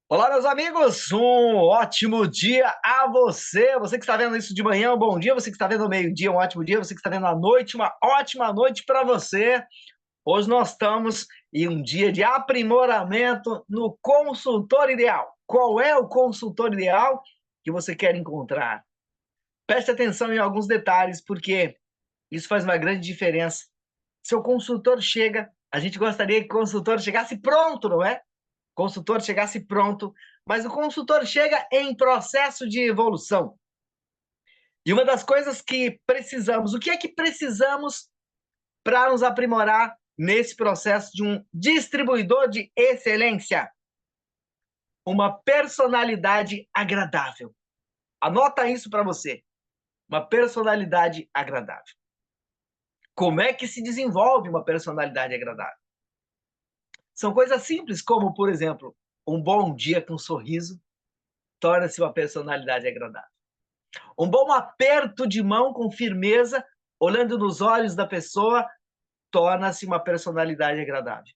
Olá, meus amigos, um ótimo dia a você. Você que está vendo isso de manhã, um bom dia. Você que está vendo ao meio-dia, um ótimo dia. Você que está vendo à noite, uma ótima noite para você. Hoje nós estamos em um dia de aprimoramento no consultor ideal. Qual é o consultor ideal que você quer encontrar? Preste atenção em alguns detalhes, porque isso faz uma grande diferença. Seu consultor chega, a gente gostaria que o consultor chegasse pronto, não é? Consultor chegasse pronto, mas o consultor chega em processo de evolução. E uma das coisas que precisamos, o que é que precisamos para nos aprimorar nesse processo de um distribuidor de excelência? Uma personalidade agradável. Anota isso para você. Uma personalidade agradável. Como é que se desenvolve uma personalidade agradável? São coisas simples, como, por exemplo, um bom dia com um sorriso torna-se uma personalidade agradável. Um bom aperto de mão com firmeza, olhando nos olhos da pessoa, torna-se uma personalidade agradável.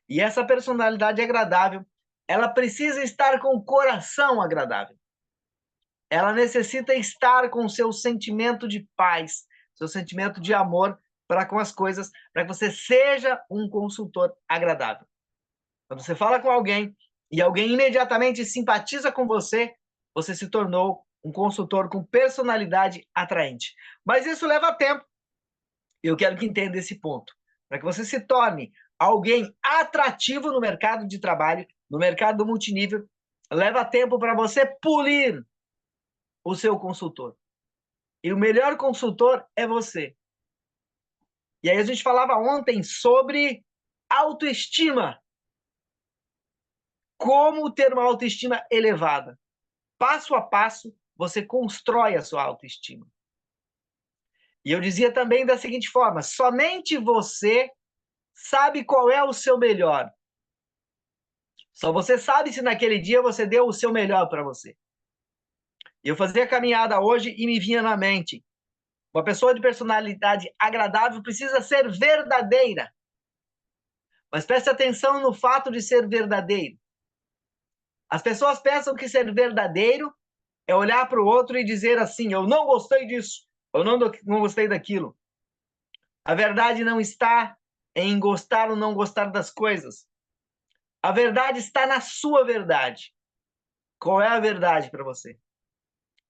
E essa personalidade agradável, ela precisa estar com o coração agradável. Ela necessita estar com o seu sentimento de paz, seu sentimento de amor para com as coisas, para que você seja um consultor agradável. Quando você fala com alguém e alguém imediatamente simpatiza com você, você se tornou um consultor com personalidade atraente. Mas isso leva tempo. Eu quero que entenda esse ponto. Para que você se torne alguém atrativo no mercado de trabalho, no mercado do multinível, leva tempo para você polir o seu consultor. E o melhor consultor é você. E aí a gente falava ontem sobre autoestima. Como ter uma autoestima elevada. Passo a passo, você constrói a sua autoestima. E eu dizia também da seguinte forma: somente você sabe qual é o seu melhor. Só você sabe se naquele dia você deu o seu melhor para você. Eu fazia a caminhada hoje e me vinha na mente: uma pessoa de personalidade agradável precisa ser verdadeira. Mas preste atenção no fato de ser verdadeiro. As pessoas pensam que ser verdadeiro é olhar para o outro e dizer assim: eu não gostei disso, eu não gostei daquilo. A verdade não está em gostar ou não gostar das coisas. A verdade está na sua verdade. Qual é a verdade para você?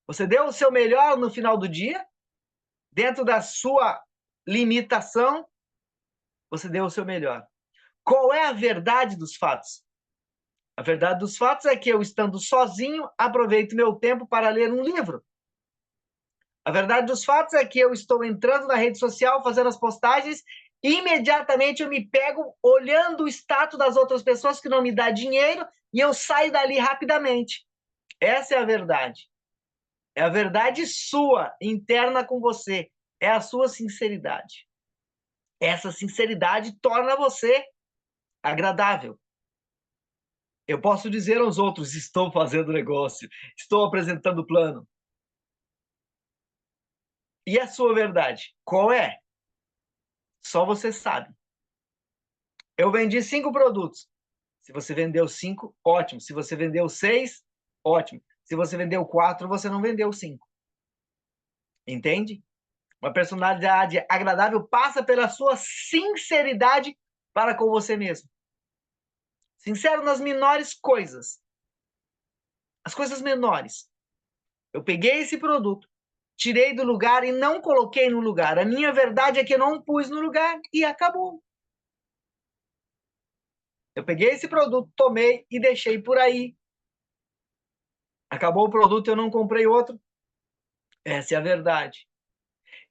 Você deu o seu melhor no final do dia? Dentro da sua limitação, você deu o seu melhor. Qual é a verdade dos fatos? A verdade dos fatos é que eu, estando sozinho, aproveito meu tempo para ler um livro. A verdade dos fatos é que eu estou entrando na rede social, fazendo as postagens, e imediatamente eu me pego olhando o status das outras pessoas que não me dá dinheiro e eu saio dali rapidamente. Essa é a verdade. É a verdade sua, interna com você. É a sua sinceridade. Essa sinceridade torna você agradável. Eu posso dizer aos outros: estou fazendo negócio, estou apresentando plano. E a sua verdade? Qual é? Só você sabe. Eu vendi 5 produtos. Se você vendeu 5, ótimo. Se você vendeu 6, ótimo. Se você vendeu 4, você não vendeu 5. Entende? Uma personalidade agradável passa pela sua sinceridade para com você mesmo. Sincero nas menores coisas. As coisas menores. Eu peguei esse produto, tirei do lugar e não coloquei no lugar. A minha verdade é que eu não pus no lugar e acabou. Eu peguei esse produto, tomei e deixei por aí. Acabou o produto, eu não comprei outro. Essa é a verdade.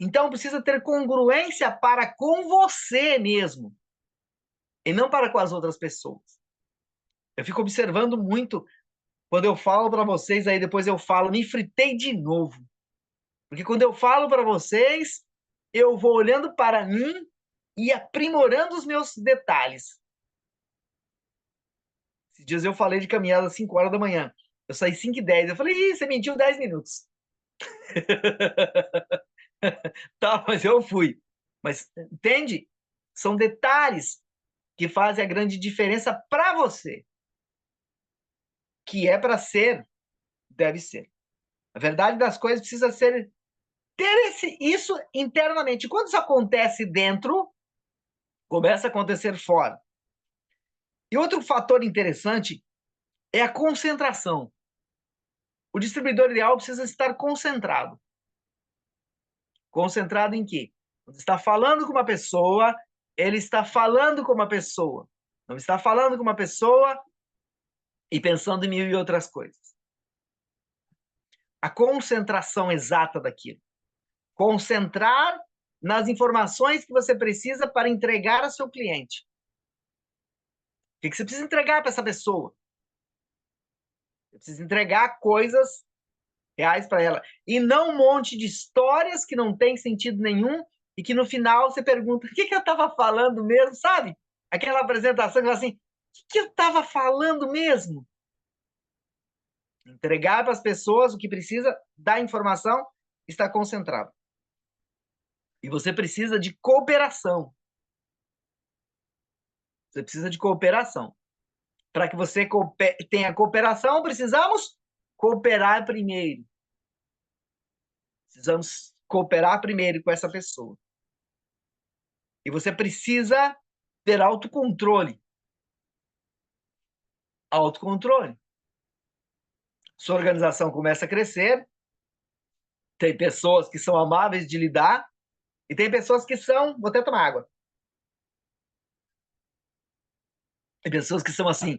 Então precisa ter congruência para com você mesmo e não para com as outras pessoas. Eu fico observando muito quando eu falo para vocês, aí depois eu falo, me fritei de novo. Porque quando eu falo para vocês, eu vou olhando para mim e aprimorando os meus detalhes. Esses dias eu falei de caminhada às 5 horas da manhã. Eu saí 5h10. Eu falei, ih, você mentiu 10 minutos. Tá, mas eu fui. Mas, entende? São detalhes que fazem a grande diferença para você. que é para ser, deve ser. A verdade das coisas precisa ser ter isso internamente. Quando isso acontece dentro, começa a acontecer fora. E outro fator interessante é a concentração. O distribuidor ideal precisa estar concentrado. Concentrado em quê? Quando está falando com uma pessoa, ele está falando com uma pessoa. Não está falando com uma pessoa e pensando em mil e outras coisas. A concentração exata daquilo. Concentrar nas informações que você precisa para entregar ao seu cliente. O que você precisa entregar para essa pessoa? Você precisa entregar coisas reais para ela. E não um monte de histórias que não tem sentido nenhum e que no final você pergunta, o que eu estava falando mesmo, sabe? Aquela apresentação que assim, o que eu estava falando mesmo? Entregar para as pessoas o que precisa da informação está concentrado. E você precisa de cooperação. Você precisa de cooperação. Para que você tenha cooperação, precisamos cooperar primeiro. Precisamos cooperar primeiro com essa pessoa. E você precisa ter autocontrole. Autocontrole. Sua organização começa a crescer, tem pessoas que são amáveis de lidar, e tem pessoas que são... Vou até tomar água. Tem pessoas que são assim...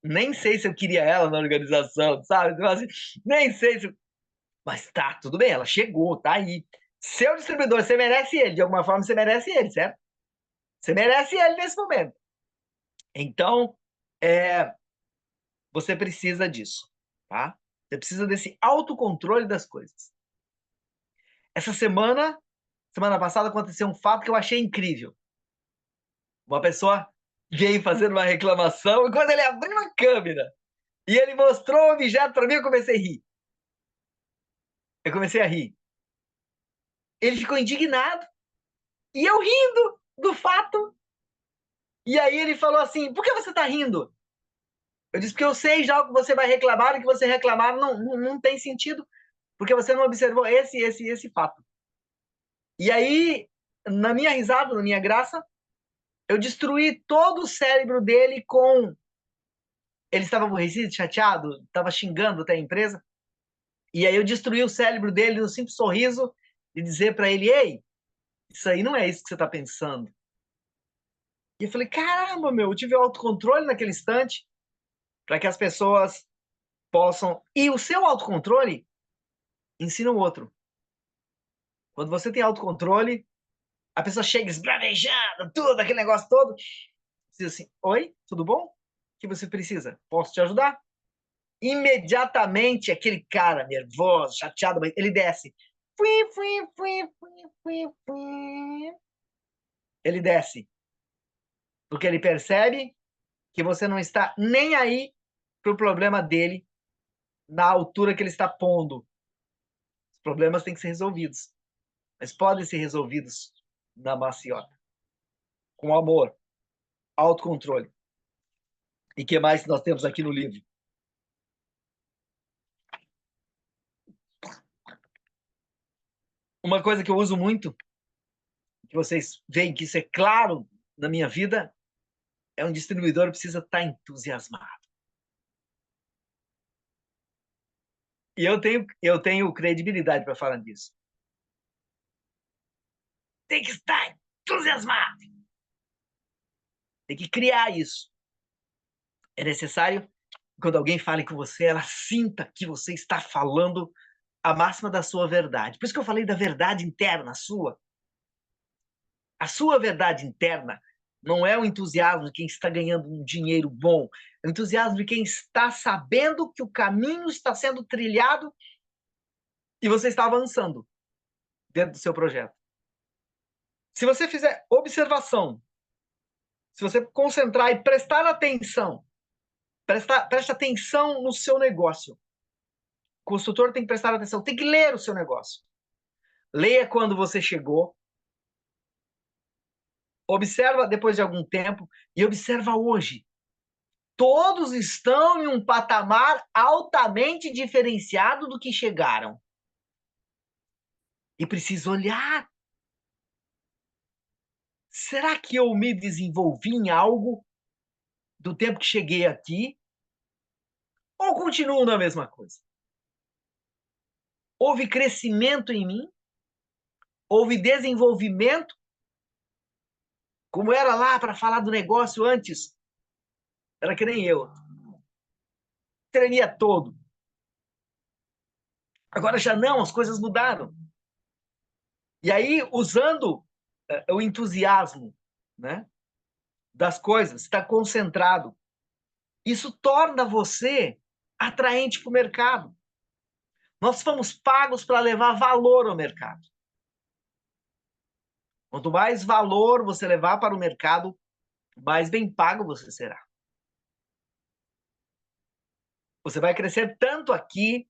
nem sei se eu queria ela na organização, sabe? Então, assim, nem sei se... Mas tá, tudo bem, ela chegou, tá aí. Seu distribuidor, você merece ele. De alguma forma, você merece ele, certo? Você merece ele nesse momento. Então, você precisa disso, tá? Você precisa desse autocontrole das coisas. Essa semana passada, aconteceu um fato que eu achei incrível. Uma pessoa veio fazendo uma reclamação e quando ele abriu a câmera e ele mostrou o objeto para mim, eu comecei a rir. Eu comecei a rir. Ele ficou indignado e eu rindo do fato. E aí ele falou assim, por que você está rindo? Eu disse, porque eu sei já o que você vai reclamar, e o que você reclamar não tem sentido, porque você não observou esse fato. E aí, na minha risada, na minha graça, eu destruí todo o cérebro dele com... Ele estava aborrecido, chateado, estava xingando até a empresa. E aí eu destruí o cérebro dele no simples sorriso de dizer para ele, ei, isso aí não é isso que você está pensando. E eu falei, caramba, meu, eu tive autocontrole naquele instante para que as pessoas possam... E o seu autocontrole ensina o outro. Quando você tem autocontrole, a pessoa chega esbravejando, tudo, aquele negócio todo. Diz assim, oi, tudo bom? O que você precisa? Posso te ajudar? Imediatamente, aquele cara nervoso, chateado, ele desce. Ele desce. Porque ele percebe que você não está nem aí para o problema dele na altura que ele está pondo. Os problemas têm que ser resolvidos. Mas podem ser resolvidos na maciota. Com amor, autocontrole. E o que mais nós temos aqui no livro? Uma coisa que eu uso muito, que vocês veem que isso é claro na minha vida, é um distribuidor que precisa estar entusiasmado. E eu tenho credibilidade para falar disso. Tem que estar entusiasmado. Tem que criar isso. É necessário, quando alguém fale com você, ela sinta que você está falando a máxima da sua verdade. Por isso que eu falei da verdade interna sua. A sua verdade interna não é o entusiasmo de quem está ganhando um dinheiro bom, é o entusiasmo de quem está sabendo que o caminho está sendo trilhado e você está avançando dentro do seu projeto. Se você fizer observação, se você concentrar e prestar atenção, preste atenção no seu negócio. O consultor tem que prestar atenção, tem que ler o seu negócio. Leia quando você chegou, observa depois de algum tempo e observa hoje. todos estão em um patamar altamente diferenciado do que chegaram. E preciso olhar. Será que eu me desenvolvi em algo do tempo que cheguei aqui? Ou continuo na mesma coisa? Houve crescimento em mim? Houve desenvolvimento? Como era lá para falar do negócio antes? Era que nem eu. Tremia todo. Agora já não, as coisas mudaram. E aí, usando o entusiasmo, né, das coisas, está concentrado. Isso torna você atraente para o mercado. Nós fomos pagos para levar valor ao mercado. Quanto mais valor você levar para o mercado, mais bem pago você será. Você vai crescer tanto aqui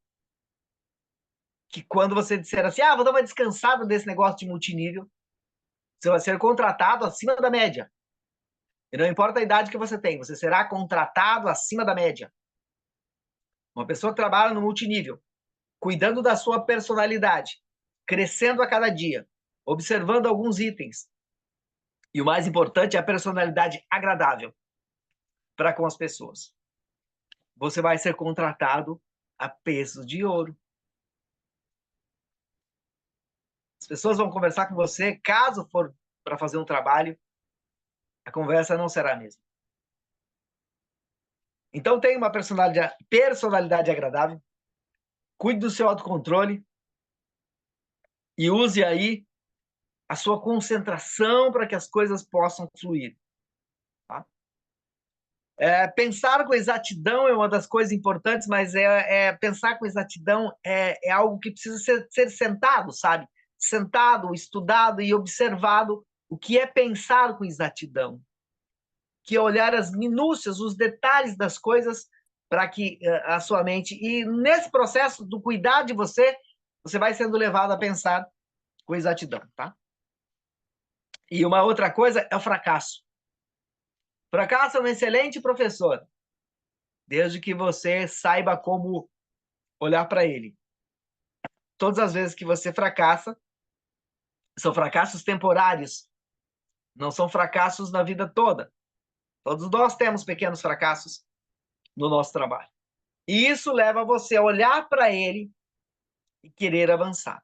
que quando você disser assim, vou dar uma descansada desse negócio de multinível, você vai ser contratado acima da média. E não importa a idade que você tem, você será contratado acima da média. Uma pessoa que trabalha no multinível, cuidando da sua personalidade, crescendo a cada dia, observando alguns itens. E o mais importante é a personalidade agradável para com as pessoas. Você vai ser contratado a peso de ouro. As pessoas vão conversar com você, caso for para fazer um trabalho, a conversa não será a mesma. Então, tenha uma personalidade agradável, cuide do seu autocontrole e use aí a sua concentração para que as coisas possam fluir. Tá? Pensar com exatidão é uma das coisas importantes, mas pensar com exatidão é algo que precisa ser sentado, sabe? Sentado, estudado e observado o que é pensar com exatidão. Que é olhar as minúcias, os detalhes das coisas para que a sua mente... E nesse processo do cuidar de você, você vai sendo levado a pensar com exatidão, tá? E uma outra coisa é o fracasso. O fracasso é um excelente professor, desde que você saiba como olhar para ele. Todas as vezes que você fracassa, são fracassos temporários, não são fracassos na vida toda. Todos nós temos pequenos fracassos no nosso trabalho. E isso leva você a olhar para ele e querer avançar.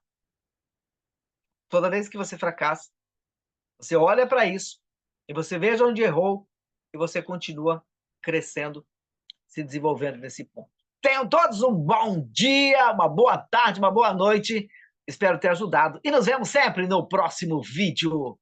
Toda vez que você fracassa, você olha para isso e você veja onde errou e você continua crescendo, se desenvolvendo nesse ponto. Tenham todos um bom dia, uma boa tarde, uma boa noite. Espero ter ajudado e nos vemos sempre no próximo vídeo.